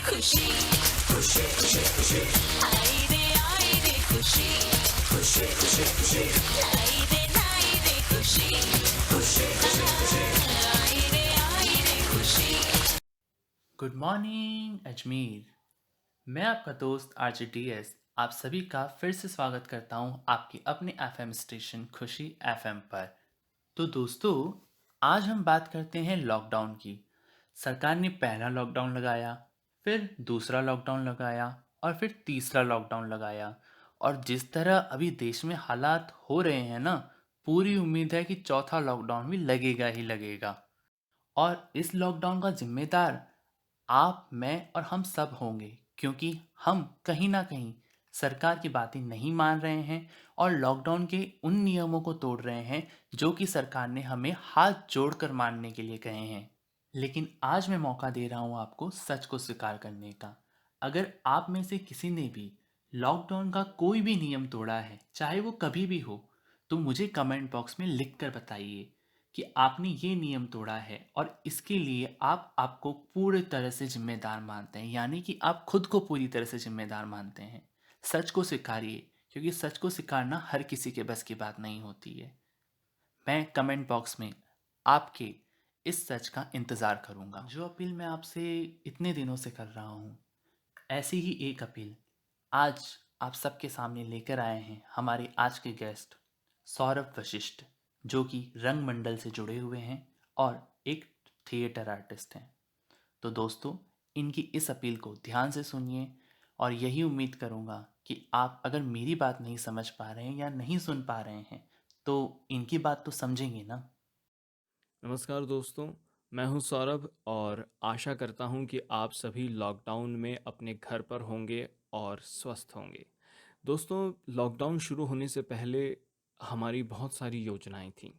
खुशी खुशी खुशी खुशी आई रे खुशी खुशी खुशी खुशी लाई रे खुशी खुशी खुशी खुशी आई रे खुशी। Good morning Ajmer. मैं आपका दोस्त RJDS आप सभी का फिर से स्वागत करता हूं आपके अपने FM स्टेशन खुशी FM पर। तो दोस्तों, आज हम बात करते हैं लॉकडाउन की। सरकार ने पहला लॉकडाउन लगाया, फिर दूसरा लॉकडाउन लगाया और फिर तीसरा लॉकडाउन लगाया। और जिस तरह अभी देश में हालात हो रहे हैं ना, पूरी उम्मीद है कि चौथा लॉकडाउन भी लगेगा ही लगेगा। और इस लॉकडाउन का जिम्मेदार आप, मैं और हम सब होंगे, क्योंकि हम कहीं ना कहीं सरकार की बातें नहीं मान रहे हैं और लॉकडाउन के उन नियमों को तोड़ रहे हैं जो कि सरकार ने हमें हाथ जोड़कर मानने के लिए कहे हैं। लेकिन आज मैं मौका दे रहा हूं आपको सच को स्वीकार करने का। अगर आप में से किसी ने भी लॉकडाउन का कोई भी नियम तोड़ा है, चाहे वो कभी भी हो, तो मुझे कमेंट बॉक्स में लिख कर बताइए कि आपने ये नियम तोड़ा है और इसके लिए आप आपको पूरी तरह से जिम्मेदार मानते हैं, यानी कि आप खुद को पूरी तरह से जिम्मेदार मानते हैं। सच को स्वीकारिए, क्योंकि सच को स्वीकारना हर किसी के बस की बात नहीं होती है। मैं कमेंट बॉक्स में आपके इस सच का इंतज़ार करूंगा। जो अपील मैं आपसे इतने दिनों से कर रहा हूँ, ऐसी ही एक अपील आज आप सबके सामने लेकर आए हैं हमारे आज के गेस्ट सौरभ वशिष्ठ, जो कि रंग मंडल से जुड़े हुए हैं और एक थिएटर आर्टिस्ट हैं। तो दोस्तों, इनकी इस अपील को ध्यान से सुनिए और यही उम्मीद करूँगा कि आप अगर मेरी बात नहीं समझ पा रहे हैं या नहीं सुन पा रहे हैं, तो इनकी बात तो समझेंगे ना। नमस्कार दोस्तों, मैं हूं सौरभ और आशा करता हूं कि आप सभी लॉकडाउन में अपने घर पर होंगे और स्वस्थ होंगे। दोस्तों, लॉकडाउन शुरू होने से पहले हमारी बहुत सारी योजनाएं थीं।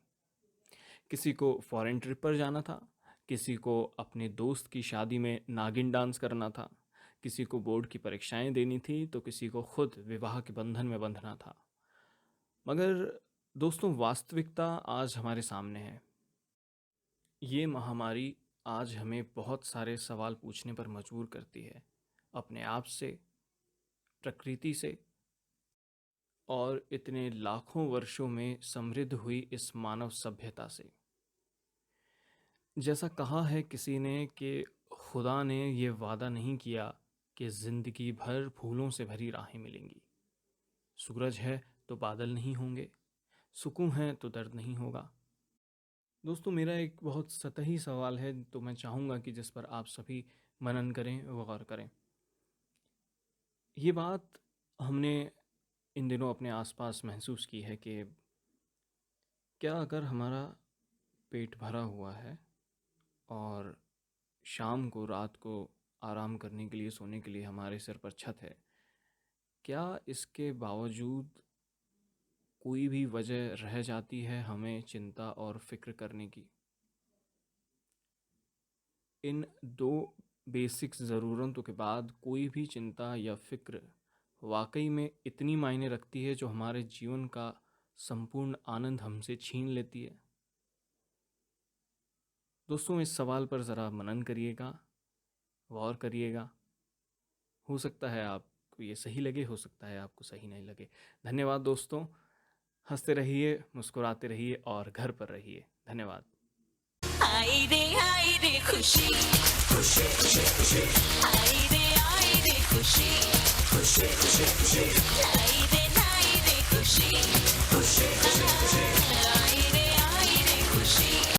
किसी को फॉरेन ट्रिप पर जाना था, किसी को अपने दोस्त की शादी में नागिन डांस करना था, किसी को बोर्ड की परीक्षाएं देनी थी, तो किसी को खुद विवाह के बंधन में बंधना था। मगर दोस्तों, वास्तविकता आज हमारे सामने है। ये महामारी आज हमें बहुत सारे सवाल पूछने पर मजबूर करती है, अपने आप से, प्रकृति से और इतने लाखों वर्षों में समृद्ध हुई इस मानव सभ्यता से। जैसा कहा है किसी ने कि खुदा ने ये वादा नहीं किया कि ज़िंदगी भर फूलों से भरी राहें मिलेंगी। सूरज है तो बादल नहीं होंगे, सुकून है तो दर्द नहीं होगा। दोस्तों, मेरा एक बहुत सतही सवाल है, तो मैं चाहूँगा कि जिस पर आप सभी मनन करें, गौर करें। ये बात हमने इन दिनों अपने आसपास महसूस की है कि क्या अगर हमारा पेट भरा हुआ है और शाम को, रात को आराम करने के लिए, सोने के लिए हमारे सिर पर छत है, क्या इसके बावजूद कोई भी वजह रह जाती है हमें चिंता और फिक्र करने की? इन दो बेसिक्स ज़रूरतों के बाद कोई भी चिंता या फिक्र वाकई में इतनी मायने रखती है जो हमारे जीवन का संपूर्ण आनंद हमसे छीन लेती है? दोस्तों, इस सवाल पर ज़रा मनन करिएगा, गौर करिएगा। हो सकता है आपको ये सही लगे, हो सकता है आपको सही नहीं लगे। धन्यवाद दोस्तों। हंसते रहिए, मुस्कुराते रहिए और घर पर रहिए। धन्यवाद। आई रे खुशी खुशी खुशी खुशी आई रे खुशी खुशी खुशी खुशी